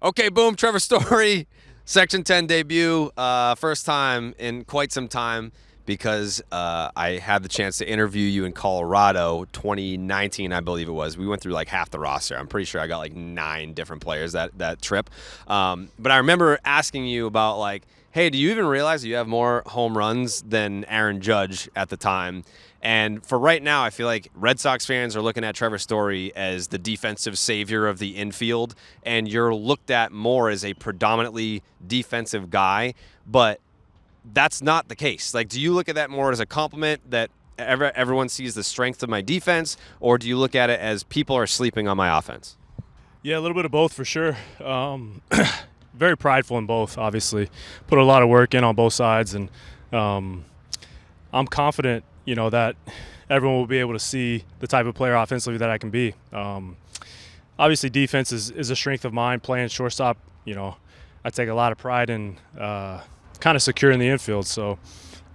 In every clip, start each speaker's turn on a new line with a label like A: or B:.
A: Okay, boom, Trevor Story, Section 10 debut. First time in quite some time because I had the chance to interview you in Colorado, 2019, I believe it was. We went through like half the roster. I'm pretty sure I got like 9 different players that trip. But I remember asking you about like, hey, do you even realize that you have more home runs than Aaron Judge at the time? And for right now, I feel like Red Sox fans are looking at Trevor Story as the defensive savior of the infield, and you're looked at more as a predominantly defensive guy. But that's not the case. Like, do you look at that more as a compliment that everyone sees the strength of my defense, or do you look at it as people are sleeping on my offense?
B: Yeah, a little bit of both for sure. Very prideful in both, obviously. Put a lot of work in on both sides, and I'm confident, that everyone will be able to see the type of player offensively that I can be. Obviously, defense is a strength of mine. Playing shortstop, I take a lot of pride in kind of securing the infield. So,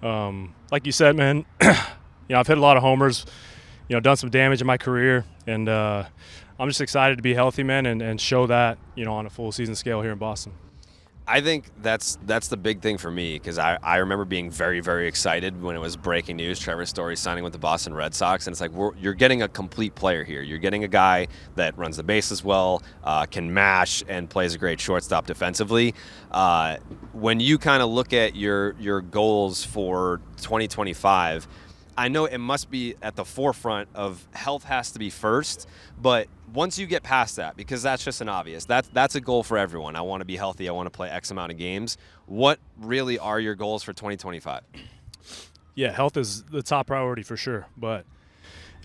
B: like you said, man, I've hit a lot of homers, done some damage in my career, and I'm just excited to be healthy, man, and show that, on a full season scale here in Boston.
A: I think that's the big thing for me because I remember being very, very excited when it was breaking news, Trevor Story signing with the Boston Red Sox. And it's like you're getting a complete player here. You're getting a guy that runs the bases well, can mash, and plays a great shortstop defensively. When you kind of look at your goals for 2025, I know it must be at the forefront of health has to be first, but once you get past that, because that's just an obvious, that's a goal for everyone. I want to be healthy. I want to play X amount of games. What really are your goals for 2025?
B: Yeah, health is the top priority for sure. And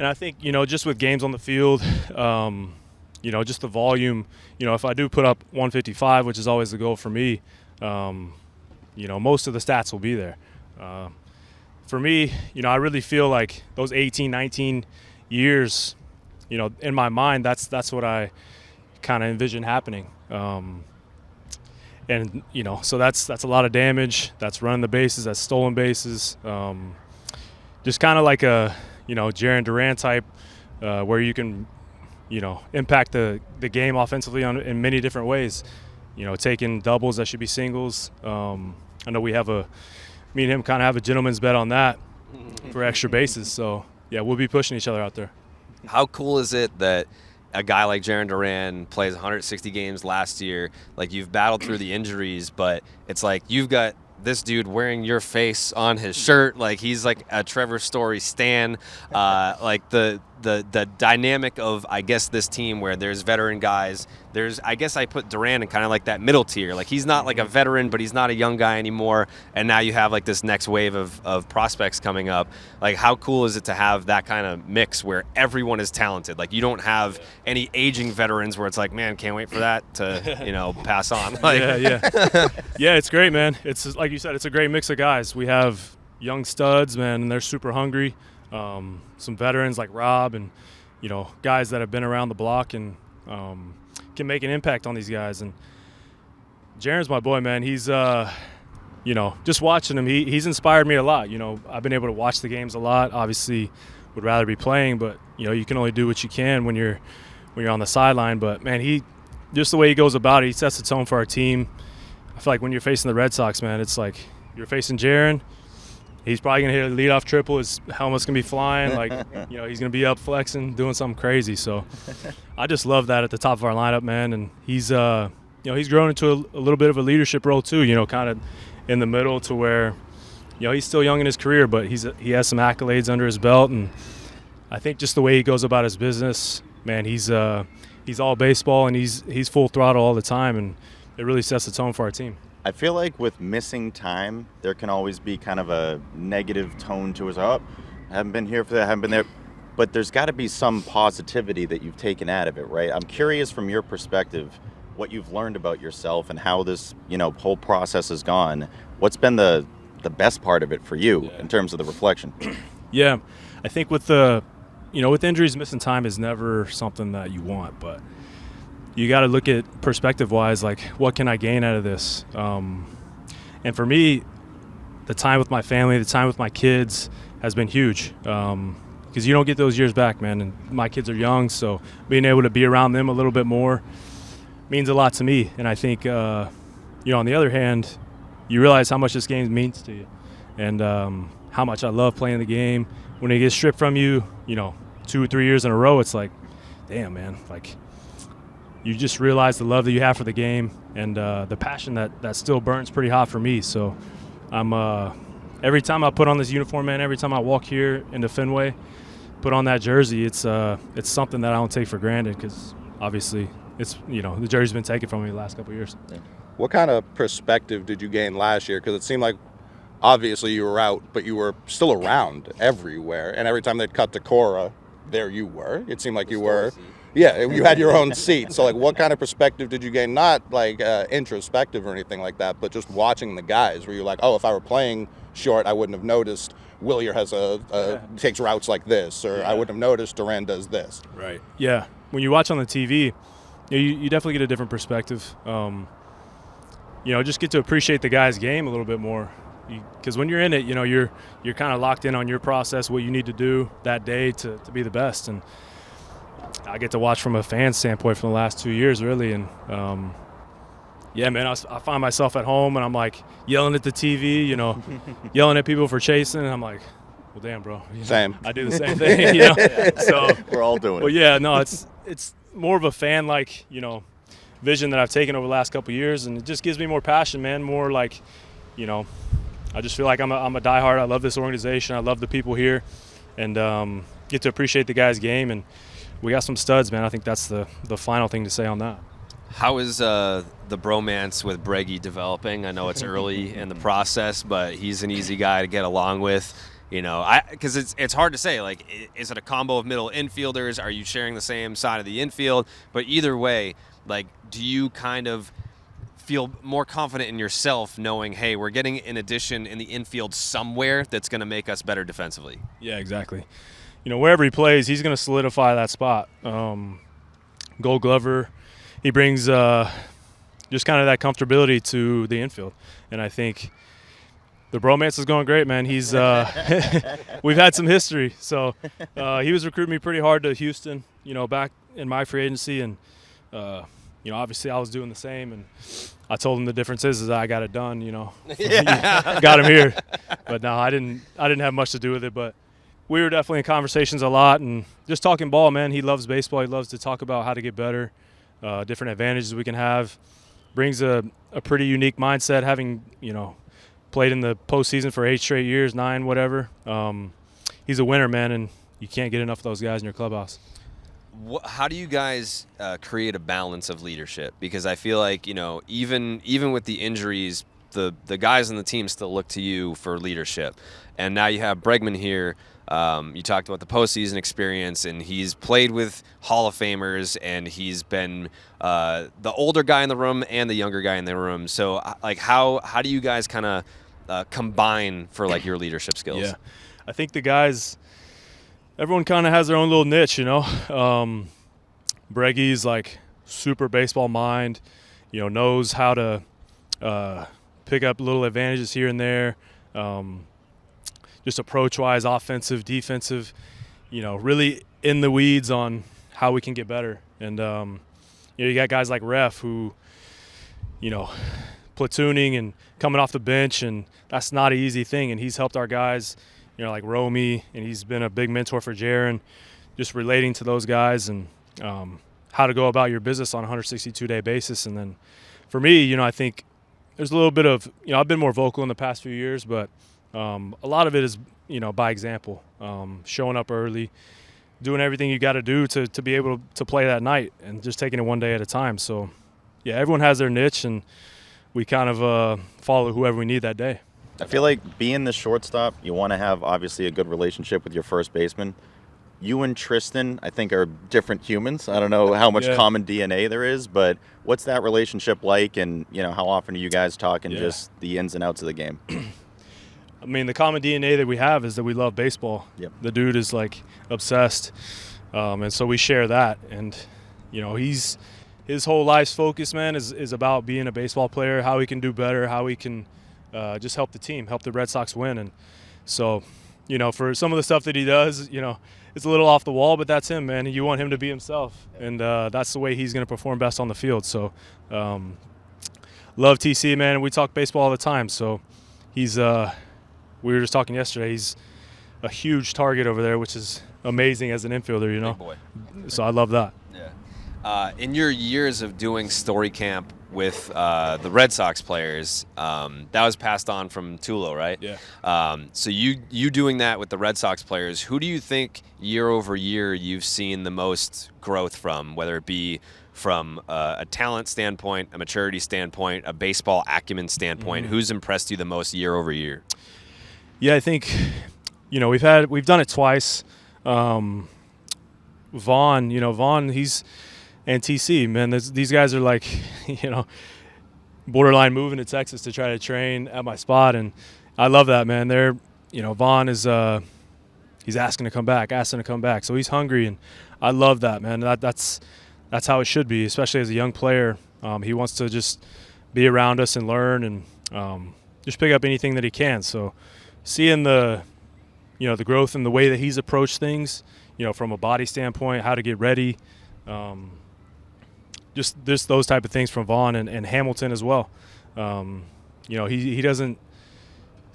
B: I think, just with games on the field, just the volume, if I do put up 155, which is always the goal for me, most of the stats will be there. For me, I really feel like those 18, 19 years, in my mind, that's what I kind of envision happening. So that's a lot of damage. That's running the bases, that's stolen bases. Just kind of like a, Jaren Duran type, where you can, impact the game offensively in many different ways. Taking doubles that should be singles. I know me and him kind of have a gentleman's bet on that for extra bases. So, yeah, we'll be pushing each other out there.
A: How cool is it that a guy like Jaren Duran plays 160 games last year? Like, you've battled through the injuries, but it's like you've got this dude wearing your face on his shirt. Like, he's like a Trevor Story stan. Like the dynamic of, I guess, this team where there's veteran guys. I guess I put Duran in kind of like that middle tier. Like, he's not like a veteran, but he's not a young guy anymore. And now you have like this next wave of prospects coming up. Like, how cool is it to have that kind of mix where everyone is talented? Like, you don't have any aging veterans where it's like, man, can't wait for that to, pass on. Like,
B: yeah, it's great, man. It's like you said, it's a great mix of guys. We have young studs, man, and they're super hungry. Some veterans like Rob and, guys that have been around the block and can make an impact on these guys. And Jaren's my boy, man. He's, just watching him, he's inspired me a lot. I've been able to watch the games a lot. Obviously, would rather be playing, but, you can only do what you can when you're on the sideline. But, man, just the way he goes about it, he sets the tone for our team. I feel like when you're facing the Red Sox, man, it's like you're facing Jaren. He's probably going to hit a leadoff triple. His helmet's going to be flying. Like, he's going to be up flexing, doing something crazy. So I just love that at the top of our lineup, man. And he's grown into a little bit of a leadership role too, kind of in the middle to where, he's still young in his career, but he has some accolades under his belt. And I think just the way he goes about his business, man, he's all baseball and he's full throttle all the time. And it really sets the tone for our team.
C: I feel like with missing time, there can always be kind of a negative tone to it. I haven't been here for that, I haven't been there. But there's got to be some positivity that you've taken out of it, right? I'm curious from your perspective, what you've learned about yourself and how this, whole process has gone. What's been the best part of it for you in terms of the reflection?
B: Yeah, I think with with injuries, missing time is never something that you want, but you got to look at perspective-wise, like, what can I gain out of this? And for me, the time with my family, the time with my kids has been huge because you don't get those years back, man. And my kids are young, so being able to be around them a little bit more, means a lot to me. And I think, on the other hand, you realize how much this game means to you, and how much I love playing the game. When it gets stripped from you, 2 or 3 years in a row, it's like, damn, man, like you just realize the love that you have for the game and the passion that still burns pretty hot for me. So I'm every time I put on this uniform, man, every time I walk here into Fenway, put on that jersey, it's something that I don't take for granted, because obviously it's the jersey's been taken from me the last couple of years.
D: Yeah. What kind of perspective did you gain last year? Because it seemed like obviously you were out, but you were still around everywhere. And every time they'd cut to Cora, there you were. It seemed like you were. Yeah, you had your own seat. So, like, what kind of perspective did you gain? Not, like, introspective or anything like that, but just watching the guys. Where you're like, oh, if I were playing short, I wouldn't have noticed Willier has takes routes like this, or I wouldn't have noticed Duran does this.
B: Right. Yeah. When you watch on the TV, you definitely get a different perspective. Just get to appreciate the guy's game a little bit more. Because when you're in it, you're kind of locked in on your process, what you need to do that day to be the best. And I get to watch from a fan standpoint for the last 2 years, really. And, man, I find myself at home and I'm, like, yelling at the TV, yelling at people for chasing. And I'm like, well, damn, bro.
D: Same.
B: I do the same thing, So
C: We're all doing it.
B: Well, yeah, no, it's more of a fan-like, vision that I've taken over the last couple of years. And it just gives me more passion, man, more like, I just feel like I'm a diehard. I love this organization. I love the people here, and get to appreciate the guys' game. And we got some studs, man. I think that's the final thing to say on that.
A: How is the bromance with Breggy developing? I know it's early in the process, but he's an easy guy to get along with. Because it's hard to say. Like, is it a combo of middle infielders? Are you sharing the same side of the infield? But either way, like, do you kind of feel more confident in yourself knowing, hey, we're getting an addition in the infield somewhere that's going to make us better defensively?
B: Yeah, exactly. Wherever he plays, he's going to solidify that spot. Gold Glover, he brings just kind of that comfortability to the infield. And I think the bromance is going great, man. He's we've had some history. So he was recruiting me pretty hard to Houston, back in my free agency. And, obviously I was doing the same. And I told him the difference is I got it done,
A: Yeah.
B: Got him here. But no, I didn't have much to do with it. But we were definitely in conversations a lot and just talking ball, man. He loves baseball. He loves to talk about how to get better, different advantages we can have. Brings a pretty unique mindset, having, played in the postseason for 8 straight years, 9, whatever. He's a winner, man, and you can't get enough of those guys in your clubhouse.
A: How do you guys create a balance of leadership? Because I feel like, even with the injuries, the guys on the team still look to you for leadership. And now you have Bregman here. You talked about the postseason experience, and he's played with Hall of Famers, and he's been the older guy in the room and the younger guy in the room. So, like, how do you guys kind of combine for, like, your leadership skills?
B: Yeah, I think the guys – everyone kind of has their own little niche, Breggy's, like, super baseball mind, knows how to pick up little advantages here and there. Just approach-wise, offensive, defensive, really in the weeds on how we can get better. And, you got guys like Ref who, platooning and coming off the bench, and that's not an easy thing. And he's helped our guys, like Romy, and he's been a big mentor for Jaren, just relating to those guys and how to go about your business on a 162-day basis. And then for me, I think there's a little bit of, I've been more vocal in the past few years, but a lot of it is, by example, showing up early, doing everything you got to do to be able to play that night, and just taking it one day at a time. So, yeah, everyone has their niche, and we kind of follow whoever we need that day.
C: I feel like being the shortstop, you want to have obviously a good relationship with your first baseman. You and Tristan, I think, are different humans. I don't know how much common DNA there is, but what's that relationship like, and how often do you guys talk and just the ins and outs of the game?
B: I mean, the common DNA that we have is that we love baseball.
C: Yep.
B: The dude is, like, obsessed, and so we share that. And his whole life's focus, man, is about being a baseball player, how he can do better, how he can just help the team, help the Red Sox win. And so, for some of the stuff that he does, it's a little off the wall, but that's him, man. You want him to be himself, and that's the way he's going to perform best on the field. So, love TC, man. We talk baseball all the time. So, he's. We were just talking yesterday. He's a huge target over there, which is amazing as an infielder.
A: Big boy.
B: So I love that.
A: Yeah. In your years of doing story camp with the Red Sox players, that was passed on from Tulo, right?
B: Yeah.
A: So you doing that with the Red Sox players, who do you think year over year you've seen the most growth from, whether it be from a talent standpoint, a maturity standpoint, a baseball acumen standpoint? Who's impressed you the most year over year?
B: Yeah, I think, we've done it twice. Vaughn, he's and TC, man, these guys are like, borderline moving to Texas to try to train at my spot, and I love that, man. They're, Vaughn is he's asking to come back, so he's hungry, and I love that, man. That's how it should be, especially as a young player. He wants to just be around us and learn, and just pick up anything that he can. So seeing the growth and the way that he's approached things, from a body standpoint, how to get ready, just those type of things from Vaughn and Hamilton as well. He doesn't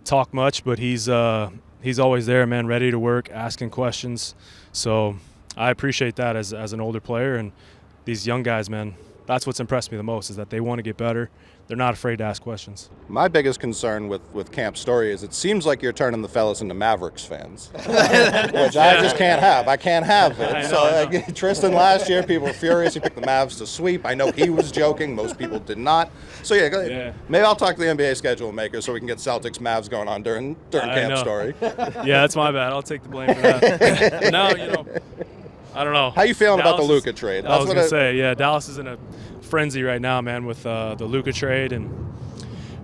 B: talk much, but he's always there, man, ready to work, asking questions. So I appreciate that as an older player, and these young guys, man, that's what's impressed me the most, is that they want to get better. They're not afraid to ask questions.
D: My biggest concern with Camp Story is it seems like you're turning the fellas into Mavericks fans, which I just can't have. I can't have it. So Tristan last year, people were furious. He picked the Mavs to sweep. I know he was joking. Most people did not. So maybe I'll talk to the NBA schedule maker so we can get Celtics Mavs going on during Camp Story.
B: Yeah, that's my bad. I'll take the blame for that. But now, I don't know.
D: How you feeling about the Luka trade?
B: I was going to say, yeah, Dallas is in a frenzy right now, man, with the Luka trade, and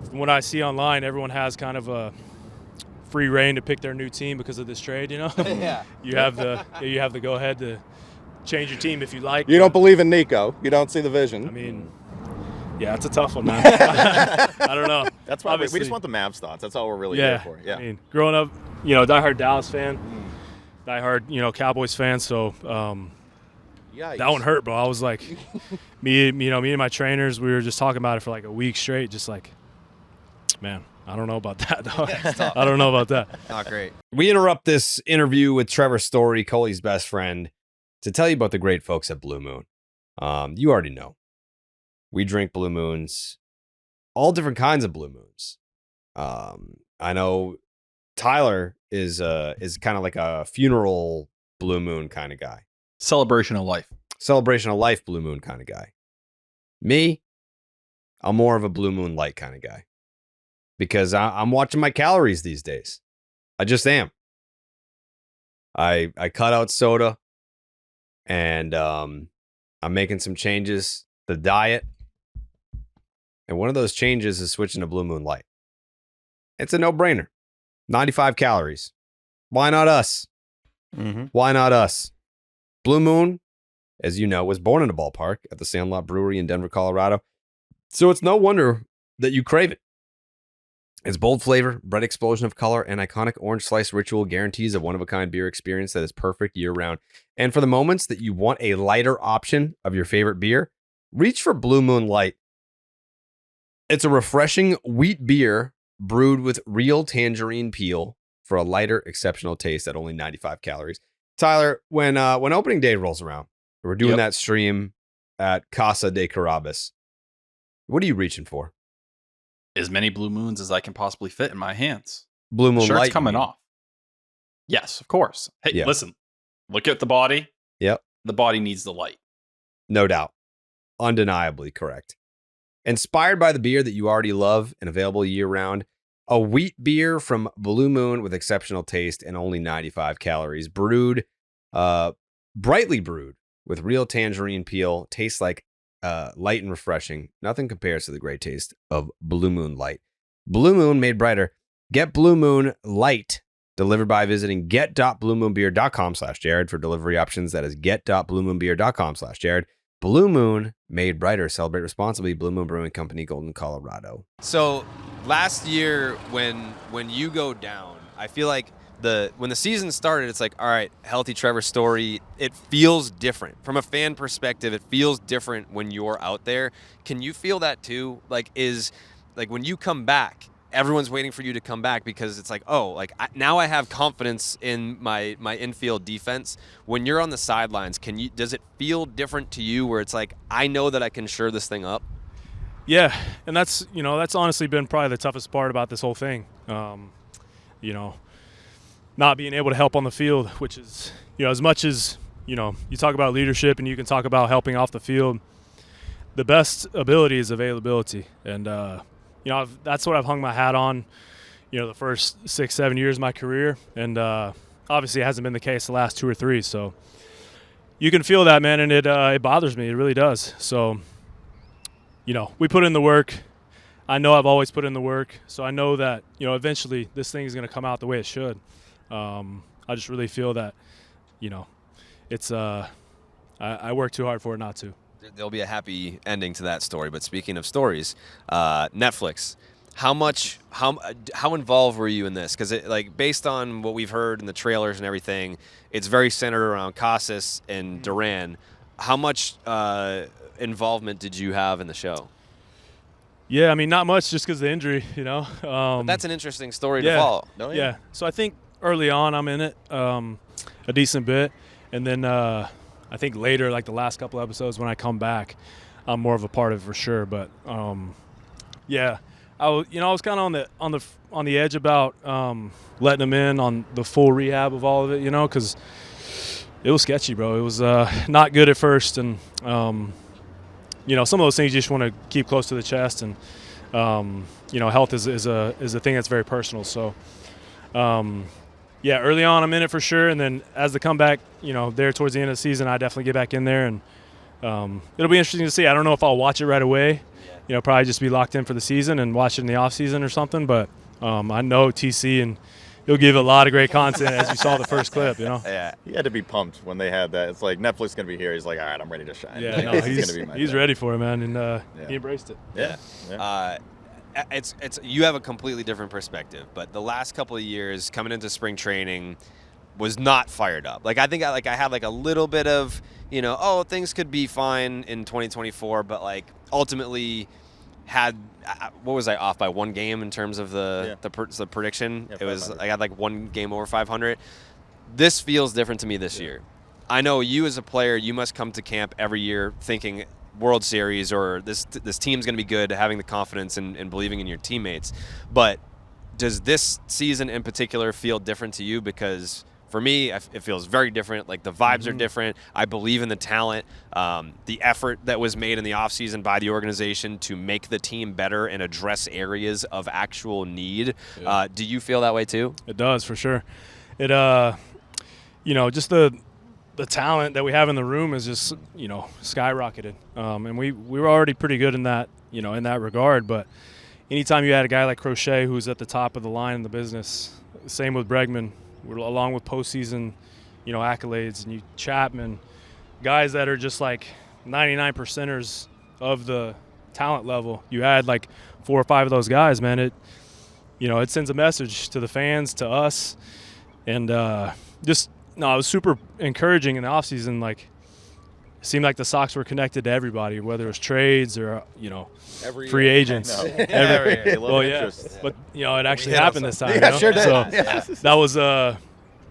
B: from what I see online, everyone has kind of a free reign to pick their new team because of this trade.
A: Yeah.
B: You have the go ahead to change your team if you like.
D: You don't believe in Nico. You don't see the vision.
B: I mean, yeah, it's a tough one, man. I don't know.
C: That's why we just want the Mavs thoughts. That's all we're really here for. Yeah.
B: I mean, growing up, diehard Dallas fan, diehard, Cowboys fan. So that one hurt, bro. I was like, me and my trainers, we were just talking about it for like a week straight. Just like, man, I don't know about that, though. I don't know about that.
A: Not great. We interrupt this interview with Trevor Story, Coley's best friend, to tell you about the great folks at Blue Moon. You already know. We drink Blue Moons, all different kinds of Blue Moons. I know Tyler is kind of like a funeral Blue Moon kind of guy.
E: Celebration of life
A: Blue Moon kind of guy. Me, I'm more of a Blue Moon Light kind of guy, because I'm watching my calories these days. I just am. I cut out soda, and I'm making some changes to the diet, and one of those changes is switching to Blue Moon Light. It's a no-brainer. 95 calories. Why not us?
E: Mm-hmm.
A: Why not us? Blue Moon, as you know, was born in a ballpark at the Sandlot Brewery in Denver, Colorado. So it's no wonder that you crave it. Its bold flavor, bright explosion of color, and iconic orange slice ritual guarantees a one-of-a-kind beer experience that is perfect year-round. And for the moments that you want a lighter option of your favorite beer, reach for Blue Moon Light. It's a refreshing wheat beer brewed with real tangerine peel for a lighter, exceptional taste at only 95 calories. Tyler, when opening day rolls around, we're doing that stream at Casa de Carabas. What are you reaching for?
E: As many Blue Moons as I can possibly fit in my hands.
A: Blue Moon
E: Shirt's
A: Light
E: coming off. Yes, of course. Hey, listen. Look at the body.
A: Yep.
E: The body needs the light.
A: No doubt. Undeniably correct. Inspired by the beer that you already love and available year-round, a wheat beer from Blue Moon with exceptional taste and only 95 calories. Brewed, brightly brewed with real tangerine peel. Tastes like light and refreshing. Nothing compares to the great taste of Blue Moon Light. Blue Moon made brighter. Get Blue Moon Light delivered by visiting get.bluemoonbeer.com/Jared for delivery options. That is get.bluemoonbeer.com/Jared. Blue Moon made brighter. Celebrate responsibly. Blue Moon Brewing Company, Golden, Colorado. So last year when you go down, I feel like when the season started, it's like, all right, healthy Trevor Story. It feels different from a fan perspective. It feels different when you're out there. Can you feel that too? Like when you come back, everyone's waiting for you to come back because it's like, oh, like now I have confidence in my infield defense. When you're on the sidelines, does it feel different to you where it's like, I know that I can shore this thing up?
B: Yeah, and that's honestly been probably the toughest part about this whole thing. Not being able to help on the field, which is, as much as, you talk about leadership and you can talk about helping off the field, the best ability is availability. And, that's what I've hung my hat on, the first 6-7 years of my career. And obviously it hasn't been the case the last 2 or 3. So you can feel that, man, and it bothers me. It really does. So, we put in the work. I know I've always put in the work. So I know that, eventually this thing is going to come out the way it should. I just really feel that, it's I work too hard for it not to.
A: There'll be a happy ending to that story. But speaking of stories, Netflix, how involved were you in this? Because based on what we've heard in the trailers and everything, it's very centered around Casas and Duran. How much involvement did you have in the show?
B: Yeah, I mean, not much, just because of the injury,
A: But that's an interesting story to follow. No,
B: yeah. So I think early on I'm in it a decent bit, and then I think later, like the last couple episodes when I come back, I'm more of a part of it for sure. But yeah, I was kind of on the edge about letting him in on the full rehab of all of it, because it was sketchy, bro. It was not good at first, and some of those things you just want to keep close to the chest, and health is a thing that's very personal. So yeah, early on I'm in it for sure, and then as the comeback, there towards the end of the season, I definitely get back in there, and it'll be interesting to see. I don't know if I'll watch it right away. Probably just be locked in for the season and watch it in the off season or something. But I know TC, and he'll give a lot of great content, as you saw the first clip.
C: Yeah, he had to be pumped when they had that. It's like, Netflix is gonna be here. He's like, all right, I'm ready to shine.
B: Yeah, no, he's ready for it, man, and he embraced it.
C: Yeah.
A: It's you have a completely different perspective, but the last couple of years coming into spring training was not fired up. I think I had a little bit of, things could be fine in 2024, but ultimately had what was I off by 1 game in terms of the prediction?
C: Yeah,
A: it was I had 1 game over 500. This feels different to me this year. I know you as a player, you must come to camp every year thinking World Series or this team's going to be good, having the confidence and believing in your teammates. But does this season in particular feel different to you? Because for me, it feels very different. The vibes are different. I believe in the talent, the effort that was made in the offseason by the organization to make the team better and address areas of actual need.
B: Yeah.
A: Do you feel that way too?
B: It does, for sure. It just the talent that we have in the room is just, skyrocketed. And we were already pretty good in that, in that regard. But anytime you had a guy like Crochet who's at the top of the line in the business, same with Bregman, along with postseason, accolades, and you Chapman, guys that are just 99%ers of the talent level. You add 4 or 5 of those guys, man. It sends a message to the fans, to us, and it was super encouraging in the offseason. It seemed like the Sox were connected to everybody, whether it was trades or,
D: Every
B: free
D: year.
B: agents.
C: But
B: it actually happened this time.
C: Yeah, sure did.
B: So
C: Yeah.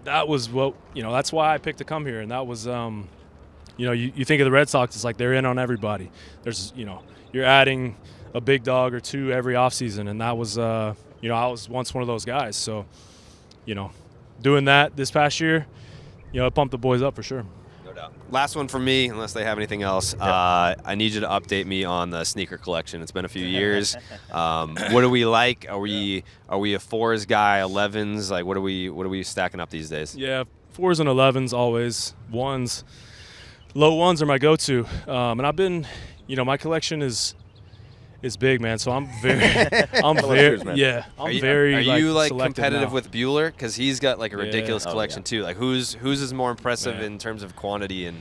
B: that was what, that's why I picked to come here. And that was, you think of the Red Sox, it's they're in on everybody. There's, you're adding a big dog or 2 every offseason. And that was, I was once one of those guys. So, doing that this past year, it pumped the boys up for sure.
A: No doubt. Last one from me, unless they have anything else. I need you to update me on the sneaker collection. It's been a few years. What do we like? Are we a 4s guy, 11s? What are we stacking up these days?
B: Yeah, 4s and 11s always. 1s, low 1s are my go-to. And I've been, my collection is big, man. So I'm very,
A: Are you
B: selective
A: competitive
B: now.
A: with Bueller? Because he's got a ridiculous
C: Oh,
A: collection
C: yeah.
A: too. Whose is more impressive
B: Man.
A: in terms of quantity and?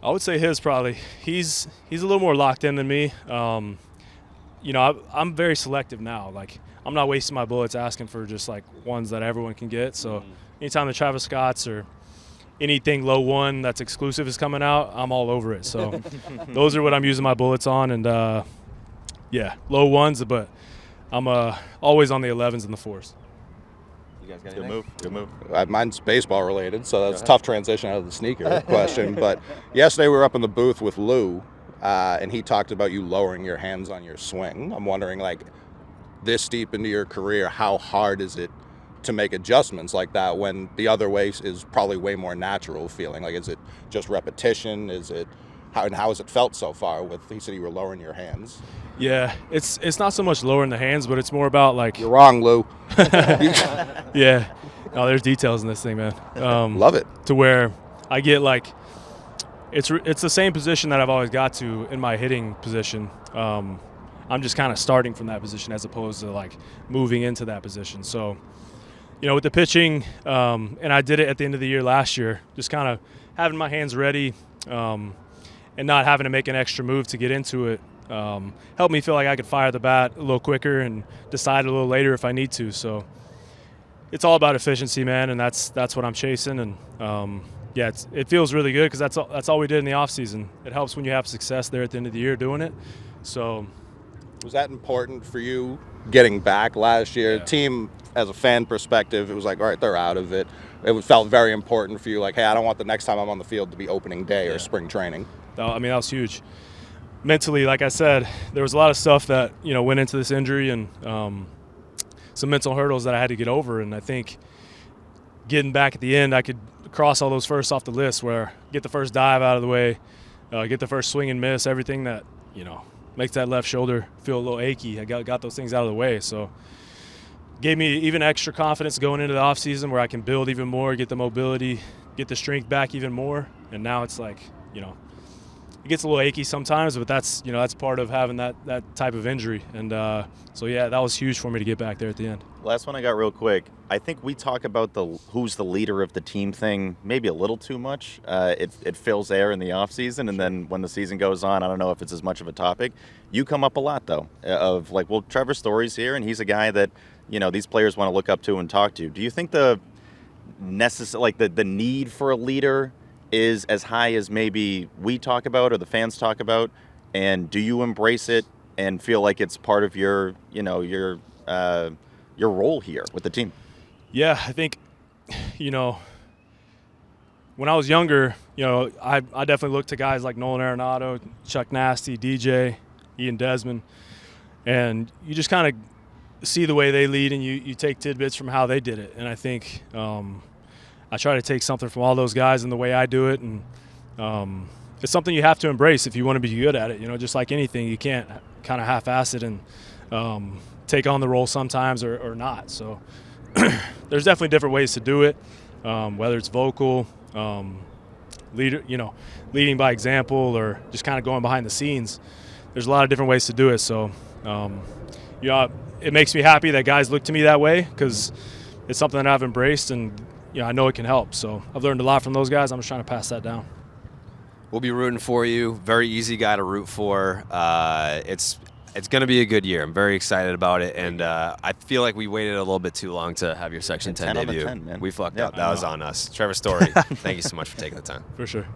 B: I would say his probably. He's a little more locked in than me. I'm very selective now. I'm not wasting my bullets asking for just like ones that everyone can get. So anytime the Travis Scotts or anything low one that's exclusive is coming out, I'm all over it. So those are what I'm using my bullets on. And yeah, low ones, but I'm always on the 11s and the 4s.
A: You guys got
C: Good move. Good move.
D: Mine's baseball related, so that's a tough transition out of the sneaker question. But yesterday we were up in the booth with Lou, and he talked about you lowering your hands on your swing. I'm wondering, like, this deep into your career, how hard is it to make adjustments like that when the other way is probably way more natural feeling? Like, is it just repetition? Is it how has it felt so far? He said you were lowering your hands.
B: Yeah, it's not so much lowering the hands, but it's more about like.
D: You're wrong, Lou.
B: Yeah, no, there's details in this thing, man.
D: Love it.
B: To where I get like, it's the same position that I've always got to in my hitting position. I'm just kind of starting from that position as opposed to like moving into that position. So, with the pitching, and I did it at the end of the year last year, just kind of having my hands ready and not having to make an extra move to get into it helped me feel like I could fire the bat a little quicker and decide a little later if I need to. So it's all about efficiency, man, and that's what I'm chasing. And yeah, it feels really good because that's all we did in the off season. It helps when you have success there at the end of the year doing it. So.
D: Was that important for you getting back last year?
B: Yeah.
D: Team, as a fan perspective, it was like, all right, they're out of it. It felt very important for you, like, hey, I don't want the next time I'm on the field to be opening day or spring training.
B: I mean, that was huge. Mentally, like I said, there was a lot of stuff that, went into this injury and some mental hurdles that I had to get over. And I think getting back at the end, I could cross all those firsts off the list where get the first dive out of the way, get the first swing and miss, everything that, makes that left shoulder feel a little achy. I got those things out of the way. So gave me even extra confidence going into the offseason where I can build even more, get the mobility, get the strength back even more. And now it's like, it gets a little achy sometimes, but that's part of having that type of injury. And so, yeah, that was huge for me to get back there at the end.
C: Last one I got real quick. I think we talk about the who's the leader of the team thing maybe a little too much. It fills air in the offseason, and then when the season goes on, I don't know if it's as much of a topic. You come up a lot, though, of like, well, Trevor Story's here, and he's a guy that, these players want to look up to and talk to. Do you think the need for a leader is as high as maybe we talk about or the fans talk about? And do you embrace it and feel like it's part of your role here with the team?
B: Yeah, I think, when I was younger, I definitely looked to guys like Nolan Arenado, Chuck Nasty, DJ, Ian Desmond, and you just kind of see the way they lead and you take tidbits from how they did it. And I think I try to take something from all those guys and the way I do it. And it's something you have to embrace if you want to be good at it. Just like anything, you can't kind of half-ass it and take on the role sometimes or not. So there's definitely different ways to do it, whether it's vocal, leading by example, or just kind of going behind the scenes. There's a lot of different ways to do it. So, it makes me happy that guys look to me that way because it's something that I've embraced and, I know it can help. So I've learned a lot from those guys. I'm just trying to pass that down.
A: We'll be rooting for you. Very easy guy to root for. It's going to be a good year. I'm very excited about it, and I feel like we waited a little bit too long to have your Section 10 debut.
C: 10, man.
A: We fucked up. That was on us. Trevor Story, thank you so much for taking the time.
B: For sure.